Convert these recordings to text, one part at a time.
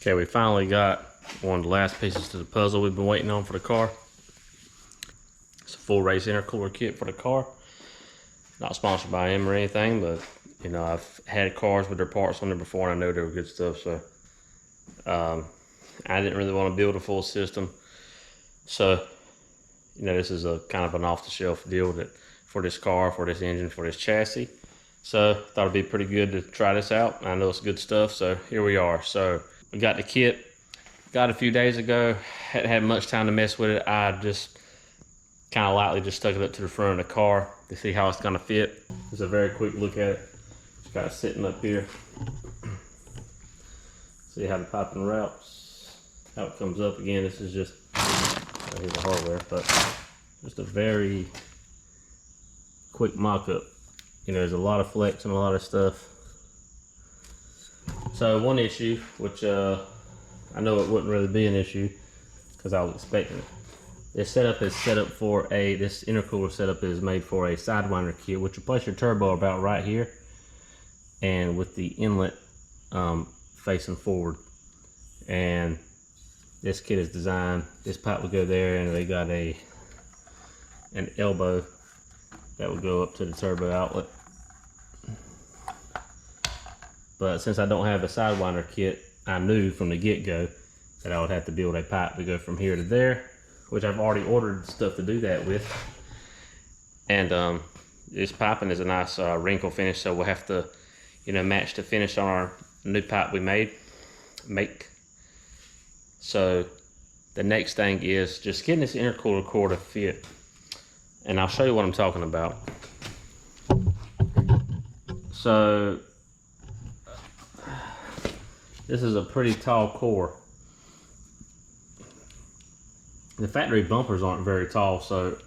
Okay, we finally got one of the last pieces to the puzzle we've been waiting on for the car. It's a full race intercooler kit for the car. Not sponsored by him or anything, but you know, I've had cars with their parts on there before and I know they were good stuff, so I didn't really want to build a full system. So, you know, this is a kind of an off-the-shelf deal that for this car, for this engine, for this chassis. So thought it'd be pretty good to try this out. I know it's good stuff, so here we are. So we got the kit, got it a few days ago. Hadn't had much time to mess with it. I just kind of lightly just stuck it up to the front of the car to see how it's gonna fit. Just a very quick look at it. Just got it sitting up here. See how the piping routes, how it comes up. Again, this is just, here's the hardware, but just a very quick mock-up. You know, there's a lot of flex and a lot of stuff. So one issue, which I know it wouldn't really be an issue because I was expecting it. This setup is set up for this intercooler setup is made for a Sidewinder kit, which will place your turbo about right here and with the inlet facing forward. And this kit is designed, this pipe will go there, and they got an elbow that will go up to the turbo outlet. But since I don't have a Sidewinder kit, I knew from the get-go that I would have to build a pipe to go from here to there, which I've already ordered stuff to do that with. And this piping is a nice wrinkle finish, so we'll have to, you know, match the finish on our new pipe we make. So the next thing is just getting this intercooler core to fit. And I'll show you what I'm talking about. So this is a pretty tall core. The factory bumpers aren't very tall, so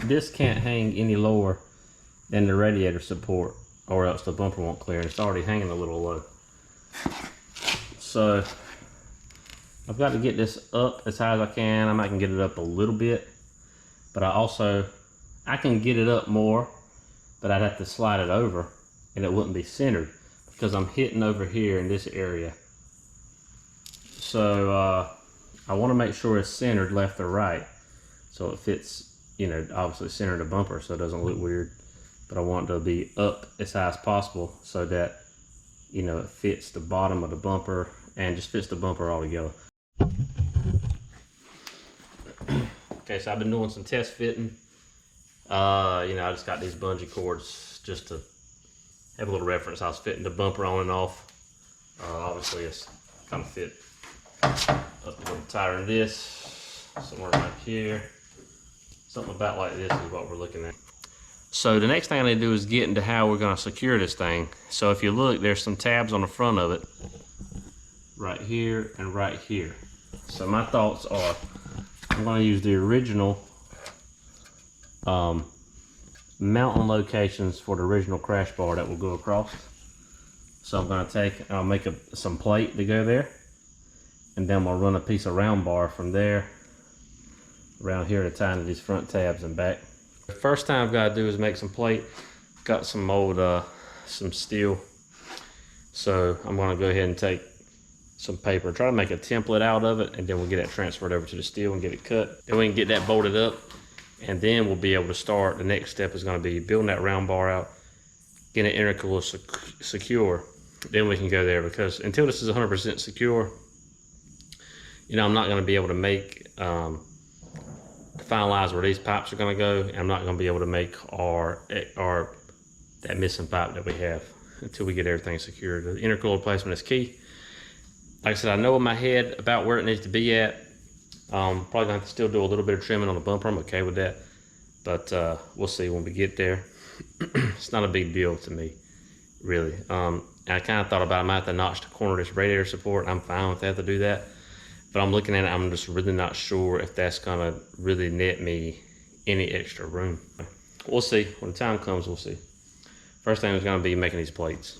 this can't hang any lower than the radiator support, or else the bumper won't clear. It's already hanging a little low. So I've got to get this up as high as I can. I might can get it up a little bit, but I can get it up more, but I'd have to slide it over and it wouldn't be centered because I'm hitting over here in this area. So I want to make sure it's centered left or right so it fits, you know, obviously center the bumper so it doesn't look weird, but I want it to be up as high as possible so that, you know, it fits the bottom of the bumper and just fits the bumper all together. Okay, so I've been doing some test fitting. You know, I just got these bungee cords just to have a little reference. I was fitting the bumper on and off. Obviously it's kind of fit up a little tighter than this, somewhere right here. Something about like this is what we're looking at. So the next thing I need to do is get into how we're going to secure this thing. So if you look, there's some tabs on the front of it, right here and right here. So my thoughts are, I'm going to use the original mounting locations for the original crash bar that will go across. So I'm going to I'll make some plate to go there, and then we'll run a piece of round bar from there around here to tie into these front tabs and back. The first thing I've got to do is make some plate. Got some old some steel, so I'm going to go ahead and take some paper, try to make a template out of it, and then we'll get that transferred over to the steel and get it cut. Then we can get that bolted up, and then we'll be able to start. The next step is going to be building that round bar out, getting an intercooler secure. Then we can go there, because until this is 100% secure, you know, I'm not going to be able to make finalize where these pipes are going to go, and I'm not going to be able to make that missing pipe that we have until we get everything secured. The intercooler placement is key. Like I said, I know in my head about where it needs to be at. Probably gonna have to still do a little bit of trimming on the bumper. I'm okay with that, but we'll see when we get there. It's not a big deal to me, really. And I kind of thought about I might have to notch the corner of this radiator support. I'm fine with that to do that, but I'm looking at it, I'm just really not sure if that's gonna really net me any extra room. We'll see. When the time comes, we'll see. First thing is gonna be making these plates.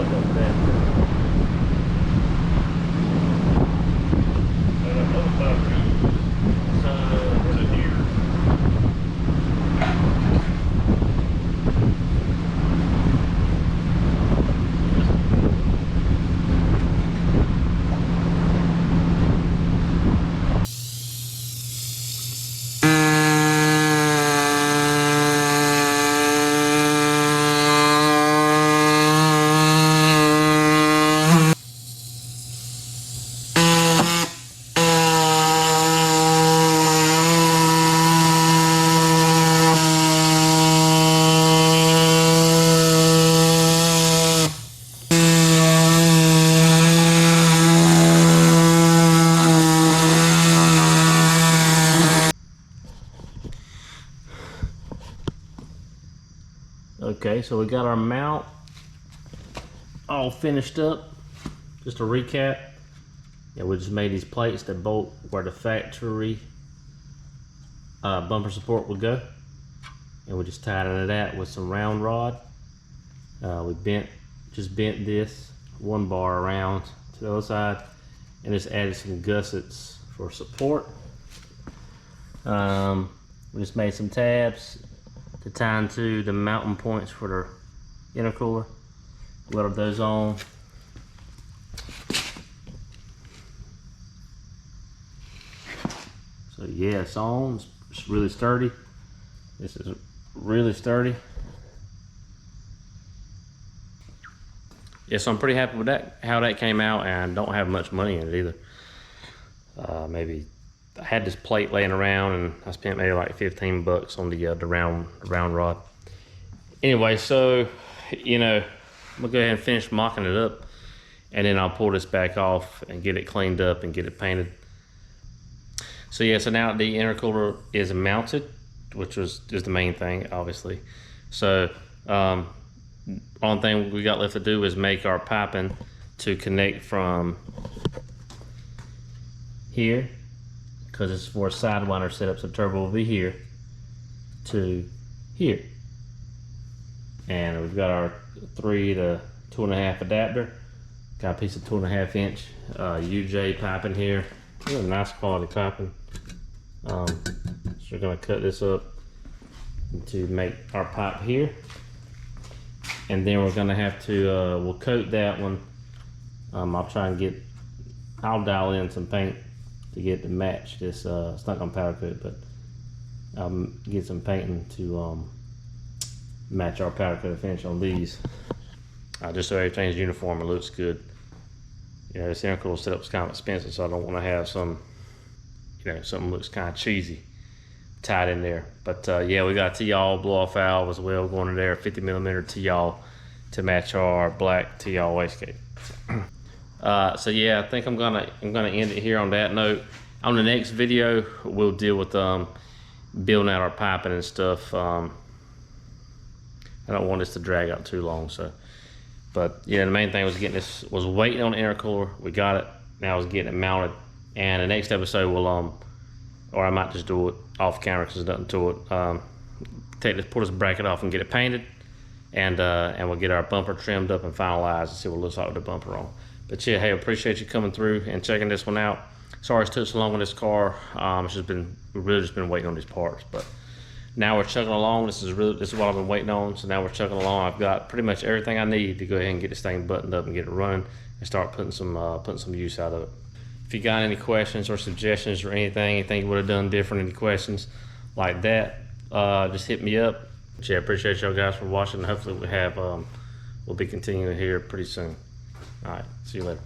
up that too. Okay, so we got our mount all finished up. Just a recap, we just made these plates that bolt where the factory bumper support would go, and we just tied into that with some round rod. We just bent this one bar around to the other side, and just added some gussets for support. We just made some tabs to tie into the mounting points for the intercooler. Welded those on. So yeah, it's on. It's really sturdy. This is really sturdy. Yeah, so I'm pretty happy with that, how that came out, and I don't have much money in it either. Maybe I had this plate laying around, and I spent maybe like 15 bucks on the round rod. Anyway, so I'm gonna go ahead and finish mocking it up, and then I'll pull this back off and get it cleaned up and get it painted. So yeah, so now the intercooler is mounted, which is the main thing, obviously. So only thing we got left to do is make our piping to connect from here, because it's for a sidewinder setup, so turbo will be here to here. And we've got our 3 to 2.5 adapter. Got a piece of 2.5 inch UJ piping here. Really nice quality piping. So we're gonna cut this up to make our pipe here. And then we're gonna have to, we'll coat that one. I'll dial in some paint to get it to match this. It's not gonna powder coat, but I'll get some painting to match our powder coat finish on these. Just so everything's uniform and looks good. This intercooler setup's kind of expensive, so I don't want to have some, something looks kind of cheesy tied in there. But yeah, we got a T-all blow-off valve as well going in there, 50mm T-all to match our black T-all wastegate. So yeah, I think I'm gonna end it here on that note. On the next video, we'll deal with building out our piping and stuff. I don't want this to drag out too long, so. But yeah, the main thing was was waiting on the intercooler. We got it. Now I was getting it mounted. And the next episode we'll or I might just do it off camera because there's nothing to it. Pull this bracket off and get it painted, and we'll get our bumper trimmed up and finalized and see what it looks like with the bumper on. But yeah, hey, I appreciate you coming through and checking this one out. Sorry it's took so long on this car. We've really just been waiting on these parts, but now we're chugging along. This is what I've been waiting on. So now we're chugging along. I've got pretty much everything I need to go ahead and get this thing buttoned up and get it running and start putting some use out of it. If you got any questions or suggestions or anything you think you would have done different, any questions like that, just hit me up. But yeah, I appreciate y'all guys for watching. Hopefully we'll be continuing here pretty soon. All right, see you later.